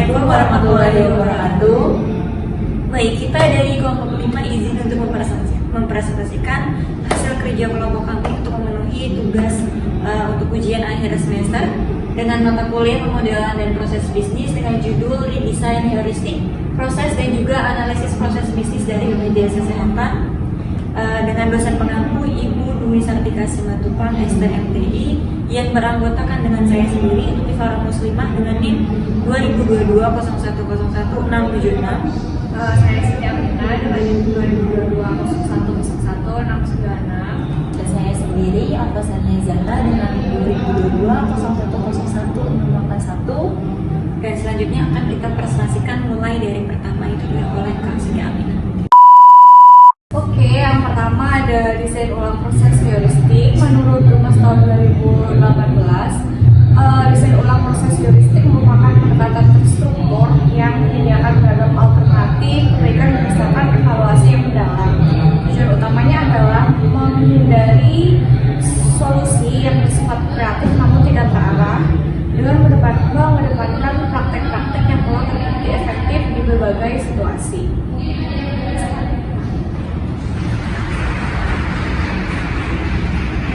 Assalamualaikum warahmatullahi wabarakatuh. Baik, kita dari kelompok 5 izin untuk mempresentasikan hasil kerja kelompok kami untuk memenuhi tugas untuk ujian akhir semester dengan mata kuliah pemodelan dan proses bisnis dengan judul redesign heuristik, proses dan juga analisis proses bisnis dari BPJS Kesehatan dengan dosen pengampu Ibu Dwi Sartika Simatupang STMTI yang beranggotakan dengan saya sendiri Tifara Muslimah dengan NIM 2022-0101-676. Saya Siti Aminah dengan NIM 2022-0101-696. Dan saya sendiri Antasania Zahra dengan NIM 2022-0101-681. Dan selanjutnya akan kita presentasikan mulai dari pertama itu oleh Kak Siti Aminah. Oke, yang pertama ada desain ulang proses heuristik. Menurut Rumus tahun 2018, desain ulang proses heuristik merupakan pendekatan terstruktur yang menyediakan beragam alternatif memberikan berdasarkan evaluasi yang mendalam. Tujuan utamanya adalah menghindari solusi yang bersifat kreatif namun tidak terarah dengan mengedepankan praktek-praktek yang telah terbukti efektif di berbagai situasi.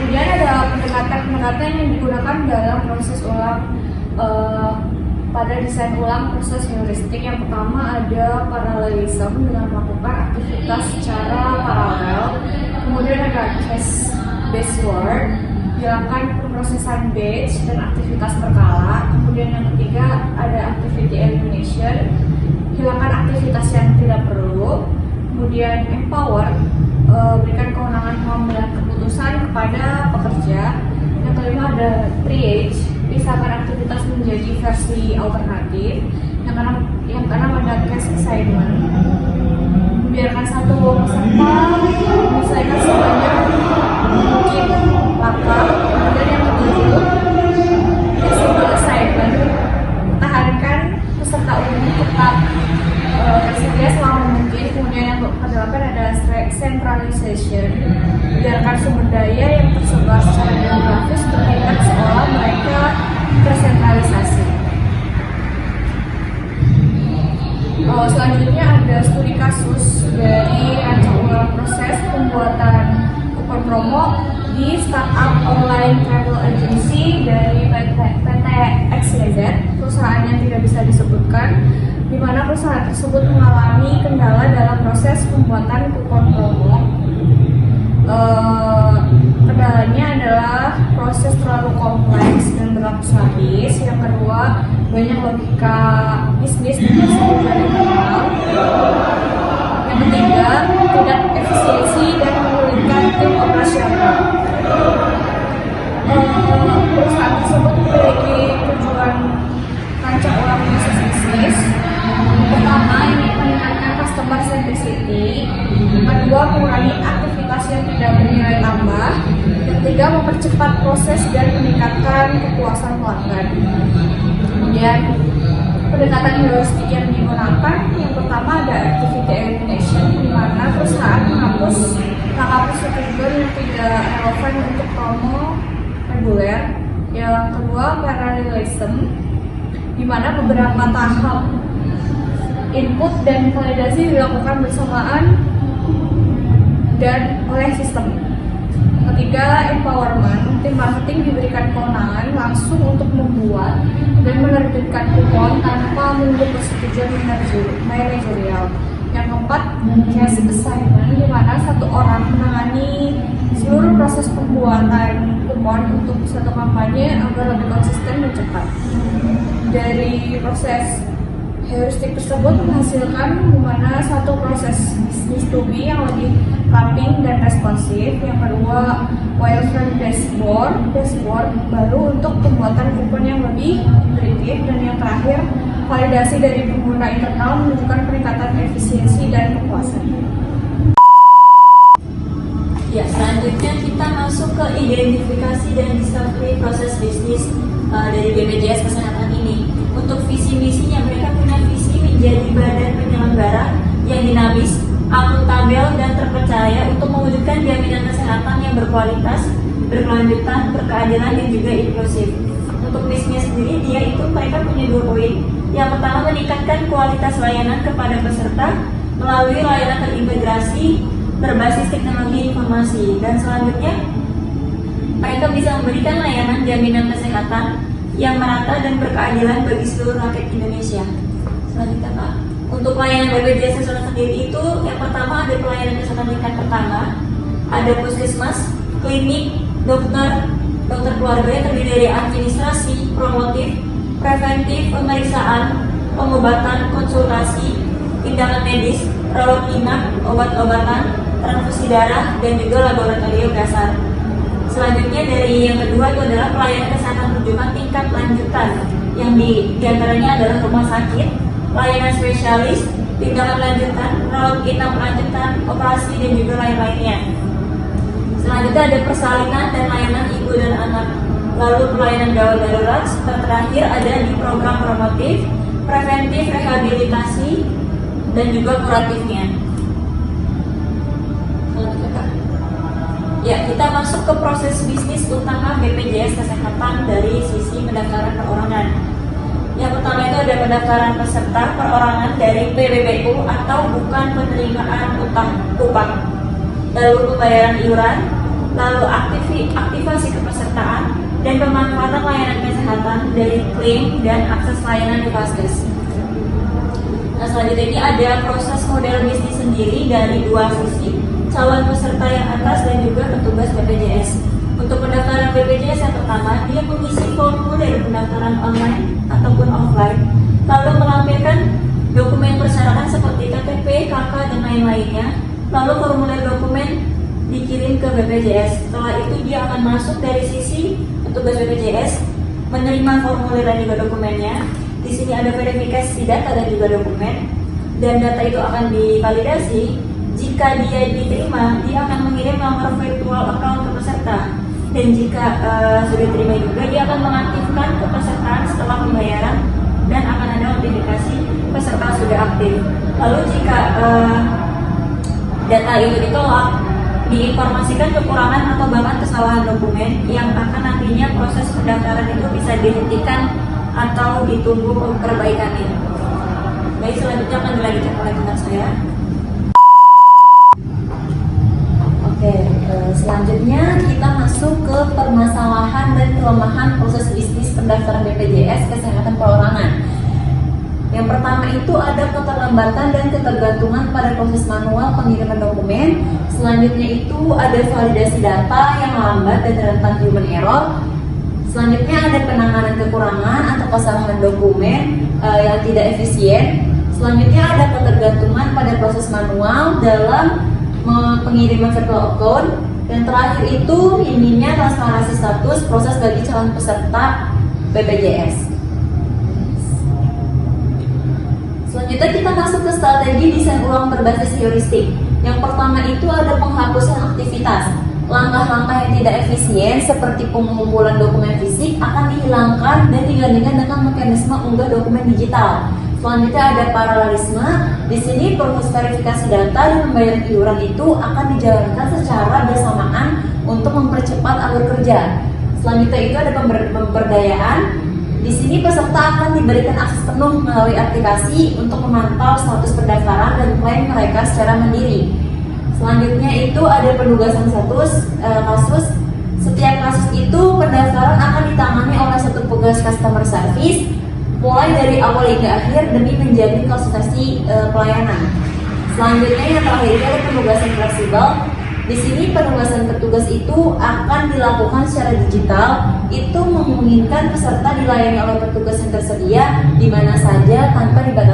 Kemudian ada pendekatan yang digunakan dalam proses ulang pada desain ulang proses heuristik. Yang pertama ada paralelism dengan melakukan aktivitas secara paralel. Kemudian ada case based work, hilangkan pemrosesan batch dan aktivitas berkala. Kemudian yang ketiga ada activity elimination, hilangkan aktivitas yang tidak perlu. Kemudian empower, berikan kewenangan pengambilan keputusan kepada pekerja. Yang kelima ada triage, pisahkan aktivitas menjadi versi alternatif. Yang keenam ada case assignment, membiarkan satu peserta menyelesaikan sebanyak mungkin laka. Kemudian yang ketujuh flexible assignment, pertahankan peserta umum tetap tersedia selama mungkin. Kemudian yang kedelapan ada centralization, biarkan sumber daya yang tersebar secara geografis bertindak seolah mereka tersentralisasi. Selanjutnya ada studi kasus dari rancang ulang proses pembuatan kupon promo di startup online travel agency dari PT XYZ, perusahaan yang tidak bisa disebutkan, di mana perusahaan tersebut mengalami kendala dalam proses pembuatan kupon promo. Kendalanya adalah proses terlalu kompleks dan berlapis lapis. Yang kedua, banyak logika bisnis dan keseluruhan internal. Yang ketiga, tidak efisiensi dan menyulitkan tim operasional. Perusahaan tersebut memiliki tujuan rancang ulang proses bisnis. Pertama, ini meningkatkan customer centricity. Yang kedua, mengurangi aktivitas yang tidak bernilai tambah. Yang ketiga, mempercepat proses dan meningkatkan kepuasan pelanggan. Kemudian, pendekatan heuristik yang digunakan, yang pertama ada activity elimination, di mana perusahaan menghapus langkah prosedur yang tidak relevan untuk promo reguler. Yang kedua, parallelism, di mana beberapa tahap input dan validasi dilakukan bersamaan dan oleh sistem. Ketiga, empowerment, tim marketing diberikan kewenangan langsung untuk membuat dan menerbitkan kupon tanpa menunggu persetujuan manajerial. Yang keempat, case assignment, di mana satu orang menangani seluruh proses pembuatan kupon untuk satu kampanye agar lebih konsisten dan cepat. Dari proses heuristik tersebut menghasilkan di mana satu proses bisnis to be yang lebih ramping dan responsif. Yang kedua, wireframe dashboard baru untuk pembuatan kupon yang lebih intuitif. Dan yang terakhir, validasi dari pengguna internal menunjukkan peningkatan efisiensi dan kepuasan. Ya, selanjutnya kita masuk ke identifikasi dan discovery proses bisnis dari BPJS Kesehatan ini. Untuk visi misinya, mereka punya visi menjadi badan penyelenggara yang dinamis, akuntabel dan terpercaya untuk mewujudkan jaminan kesehatan yang berkualitas, berkelanjutan, berkeadilan dan juga inklusif. Untuk misinya sendiri, mereka punya 2 poin. Yang pertama, meningkatkan kualitas layanan kepada peserta melalui layanan terintegrasi berbasis teknologi informasi. Dan selanjutnya, mereka bisa memberikan layanan jaminan kesehatan yang merata dan berkeadilan bagi seluruh rakyat Indonesia. Selanjutnya, Pak, untuk pelayanan BPJS Kesehatan sendiri itu, yang pertama ada pelayanan kesehatan tingkat pertama, ada puskesmas, klinik, dokter keluarga yang terdiri dari administrasi, promotif, preventif, pemeriksaan, pengobatan, konsultasi, tindakan medis, rawat inap, obat-obatan, transfusi darah, dan juga laboratorium dasar. Selanjutnya dari yang kedua itu adalah pelayanan kesehatan rujukan tingkat lanjutan, yang diantaranya adalah rumah sakit, layanan spesialis, tindakan lanjutan, rawat inap lanjutan, operasi, dan juga lain-lainnya. Selanjutnya ada persalinan dan layanan ibu dan anak. Lalu pelayanan gawat darurat, terakhir ada di program promotif, preventif, rehabilitasi, dan juga kuratifnya. Ya, kita masuk ke proses bisnis utama BPJS Kesehatan dari sisi pendaftaran perorangan. Yang pertama itu ada pendaftaran peserta perorangan dari PBBU atau bukan penerimaan upah. Lalu pembayaran iuran, lalu aktivasi kepesertaan, dan pemanfaatan layanan kesehatan dari klaim dan akses layanan di Vaskes. Nah, selanjutnya ini ada proses model bisnis sendiri dari dua sisi, calon peserta yang atas dan juga petugas BPJS. Untuk pendaftaran BPJS yang pertama, dia mengisi formulir pendaftaran online ataupun offline, lalu melampirkan dokumen persyaratan seperti KTP, KK, dan lain-lainnya. Lalu formulir dokumen dikirim ke BPJS. Setelah itu dia akan masuk dari sisi petugas BPJS, menerima formulir dan juga dokumennya. Di sini ada verifikasi data dan juga dokumen, dan data itu akan divalidasi. Jika dia diterima, dia akan mengirim nomor virtual account ke peserta. Dan jika sudah diterima juga, dia akan mengaktifkan kepesertaan setelah pembayaran dan akan ada notifikasi peserta sudah aktif. Lalu jika data itu ditolak, diinformasikan kekurangan atau bahkan kesalahan dokumen yang akan nantinya proses pendaftaran itu bisa dihentikan atau ditunggu perbaikannya. Baik, selanjutnya akan dilanjutkan oleh teman saya. Selanjutnya kita masuk ke permasalahan dan kelemahan proses bisnis pendaftaran BPJS Kesehatan Perorangan. Yang pertama itu ada keterlambatan dan ketergantungan pada proses manual pengiriman dokumen. Selanjutnya itu ada validasi data yang lambat dan rentan human error. Selanjutnya ada penanganan kekurangan atau kesalahan dokumen yang tidak efisien. Selanjutnya ada ketergantungan pada proses manual dalam pengiriman virtual account. Dan terakhir itu minimnya transparansi status proses bagi calon peserta BPJS. Selanjutnya kita masuk ke strategi desain ulang berbasis heuristik. Yang pertama itu ada penghapusan aktivitas. Langkah-langkah yang tidak efisien seperti pengumpulan dokumen fisik akan dihilangkan dan digantikan dengan mekanisme unggah dokumen digital. Selanjutnya ada paralelisme. Di sini proses verifikasi data dan pembayaran iuran itu akan dijalankan secara bersamaan untuk mempercepat alur kerja. Selanjutnya itu ada pemberdayaan. Di sini peserta akan diberikan akses penuh melalui aplikasi untuk memantau status pendaftaran dan klaim mereka secara mandiri. Selanjutnya itu ada penugasan kasus. Setiap kasus itu pendaftaran akan ditangani oleh satu petugas customer service mulai dari awal hingga akhir demi menjamin konsultasi pelayanan. Selanjutnya yang terakhir itu ada penugasan fleksibel. Di sini penugasan petugas itu akan dilakukan secara digital. Itu memungkinkan peserta dilayani oleh petugas yang tersedia di mana saja tanpa dibatasi